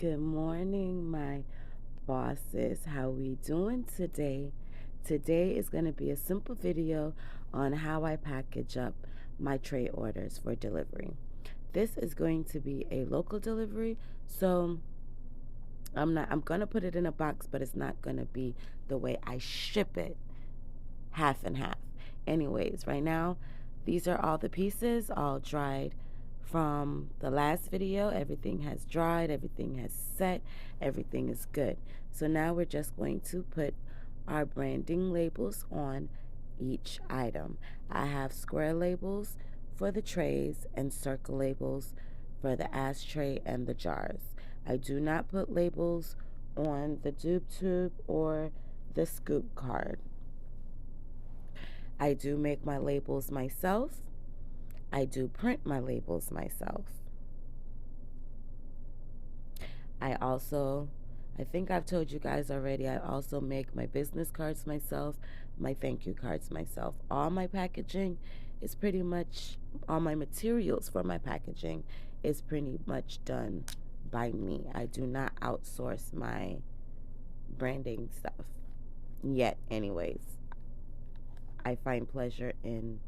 Good morning, my bosses. How we doing today? Today is going to be a simple video on how I package up my tray orders for delivery. This is going to be a local delivery, so I'm going to put it in a box, but it's not going to be the way I ship it, half and half. Anyways, right now, these are all the pieces, all dried from the last video. Everything has dried, everything has set, everything is good. So now we're just going to put our branding labels on each item. I have square labels for the trays and circle labels for the ashtray and the jars. I do not put labels on the doob tube or the scoop card. I do make my labels myself. I do print my labels myself. I think I've told you guys already, I also make my business cards myself, my thank you cards myself. All my packaging is pretty much, all my materials for my packaging is pretty much done by me. I do not outsource my branding stuff yet, anyways. I find pleasure in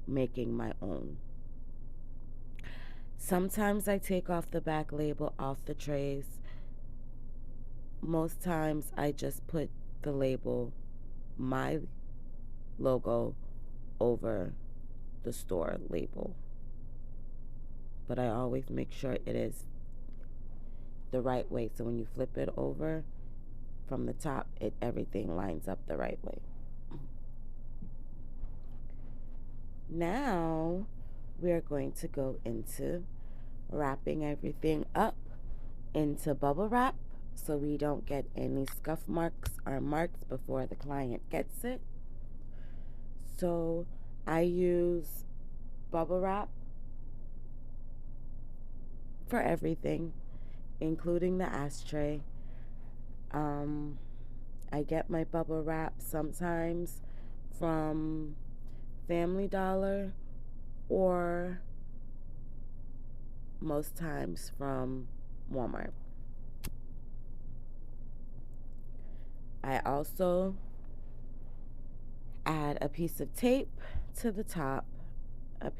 making my own. Sometimes I take off the back label off the trays. Most times I just put the label, my logo, over the store label. But I always make sure it is the right way. So when you flip it over from the top, everything lines up the right way. Now we're going to go into wrapping everything up into bubble wrap so we don't get any scuff marks or marks before the client gets it. So I use bubble wrap for everything, including the ashtray. I get my bubble wrap sometimes from Family Dollar or most times from Walmart. I also add a piece of tape to the top, and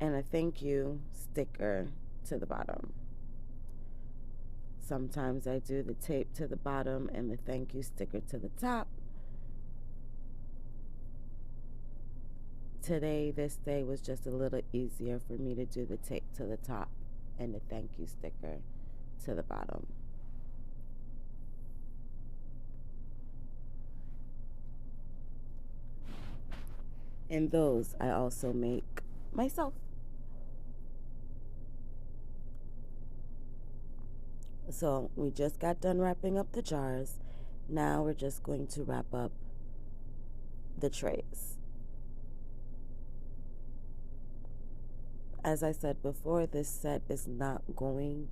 a thank you sticker to the bottom. Sometimes I do the tape to the bottom and the thank you sticker to the top. Today, this day was just a little easier for me to do the tape to the top and the thank you sticker to the bottom. And those I also make myself. So we just got done wrapping up the jars. Now we're just going to wrap up the trays. As I said before, this set is not going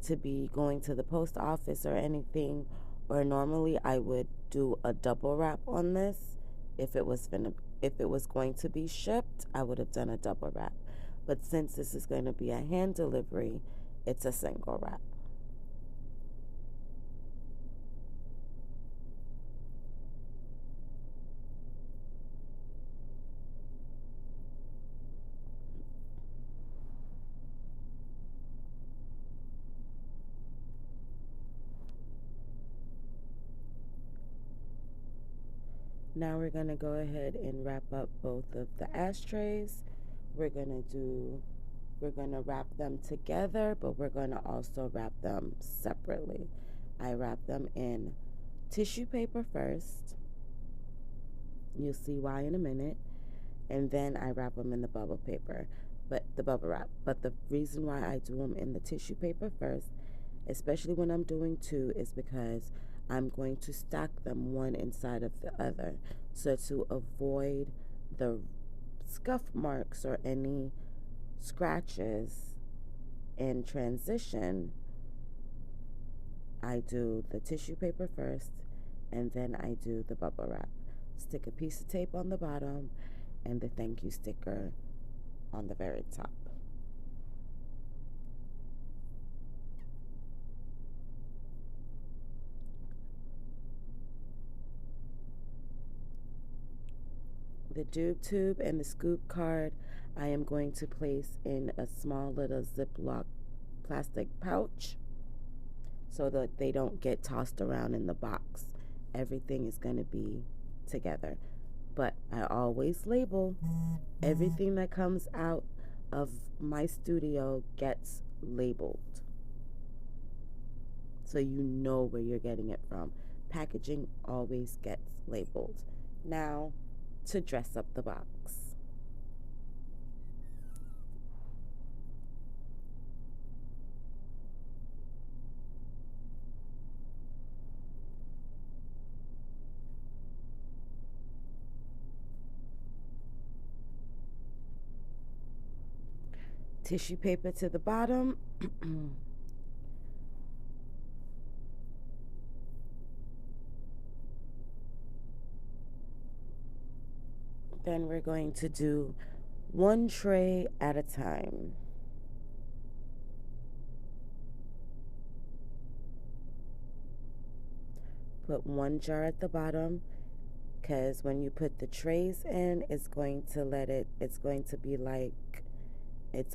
to be going to the post office or anything, or normally I would do a double wrap on this. If it was going to be shipped, I would have done a double wrap. But since this is going to be a hand delivery, it's a single wrap. Now we're going to go ahead and wrap up both of the ashtrays. We're going to wrap them together, but we're going to also wrap them separately. I wrap them in tissue paper first. You'll see why in a minute. And then I wrap them in the bubble wrap. But the reason why I do them in the tissue paper first, especially when I'm doing two, is because I'm going to stack them one inside of the other. So to avoid the scuff marks or any scratches in transition, I do the tissue paper first and then I do the bubble wrap. Stick a piece of tape on the bottom and the thank you sticker on the very top. The doob tube and the scoop card I am going to place in a small little Ziploc plastic pouch so that they don't get tossed around in the box. Everything is going to be together. But I always label everything that comes out of my studio gets labeled. So you know where you're getting it from. Packaging always gets labeled. Now, to dress up the box. Tissue paper to the bottom. Then we're going to do one tray at a time. Put one jar at the bottom, because when you put the trays in, it's going to be like, it's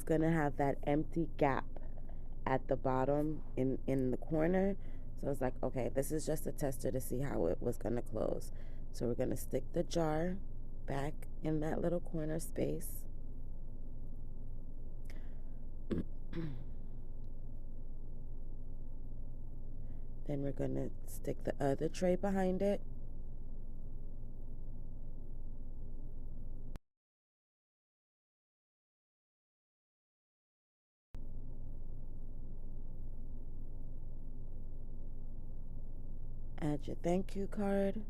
going to have that empty gap at the bottom in the corner. So it's like, okay, this is just a tester to see how it was going to close. So we're going to stick the jar back in that little corner space. Then we're going to stick the other tray behind it. Add your thank you card.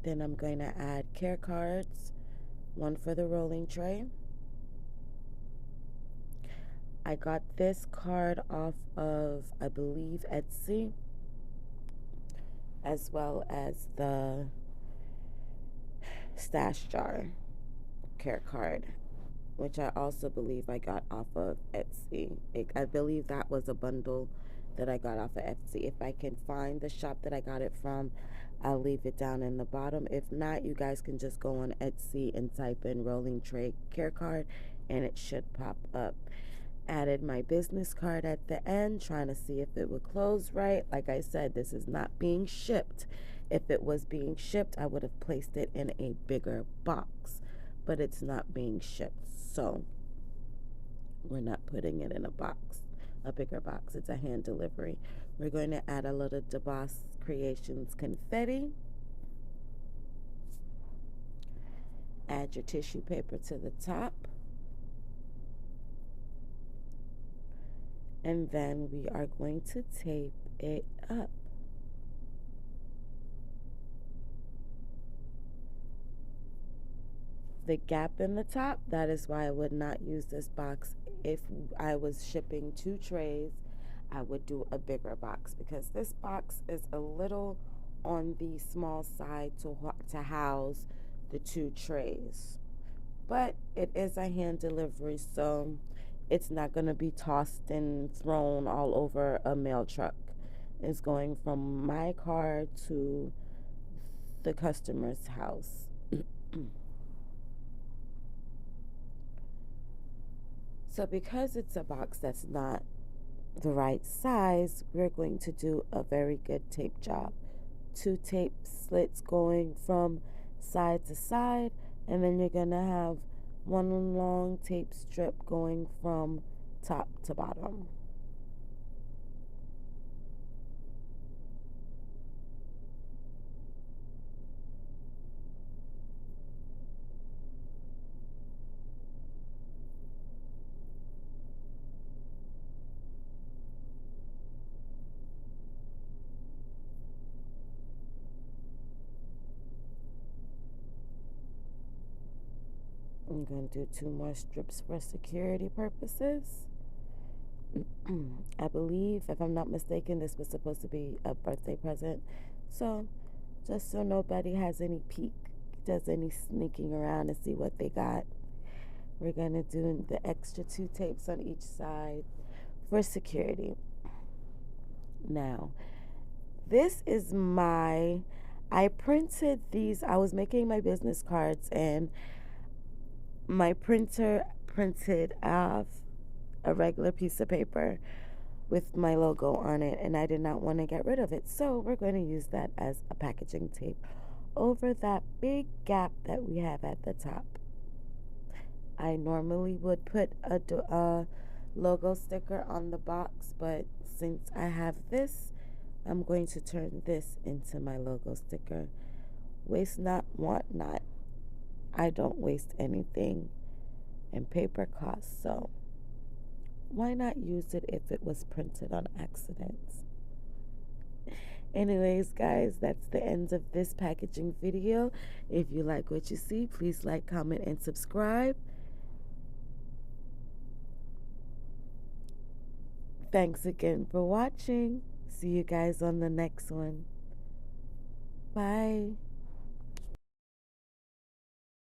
Then I'm going to add care cards, one for the rolling tray. I got this card off of, I believe, Etsy, as well as the stash jar care card, which I also believe I got off of Etsy. I believe that was a bundle that I got off of Etsy. If I can find the shop that I got it from, I'll leave it down in the bottom. If not, you guys can just go on Etsy and type in rolling tray care card and it should pop up. Added my business card at the end, trying to see if it would close right. Like I said, this is not being shipped. If it was being shipped, I would have placed it in a bigger box, but it's not being shipped, so we're not putting it in a bigger box. It's a hand delivery. We're going to add a little Bawse Kreationz confetti. Add your tissue paper to the top. And then we are going to tape it up. The gap in the top, that is why I would not use this box. If I was shipping 2 trays, I would do a bigger box, because this box is a little on the small side to house the 2 trays. But it is a hand delivery, so it's not going to be tossed and thrown all over a mail truck. It's going from my car to the customer's house. So because it's a box that's not the right size, we're going to do a very good tape job. 2 tape slits going from side to side, and then you're going to have one long tape strip going from top to bottom. I'm going to do 2 more strips for security purposes. I believe, if I'm not mistaken, this was supposed to be a birthday present. So, just so nobody has any does any sneaking around and see what they got, we're going to do the extra 2 tapes on each side for security. Now, this is I printed these. I was making my business cards, and my printer printed off a regular piece of paper with my logo on it, and I did not want to get rid of it. So we're going to use that as a packaging tape over that big gap that we have at the top. I normally would put a logo sticker on the box, but since I have this, I'm going to turn this into my logo sticker. Waste not, want not. I don't waste anything, and paper costs, so why not use it if it was printed on accident? Anyways, guys, that's the end of this packaging video. If you like what you see, please like, comment, and subscribe. Thanks again for watching. See you guys on the next one. Bye.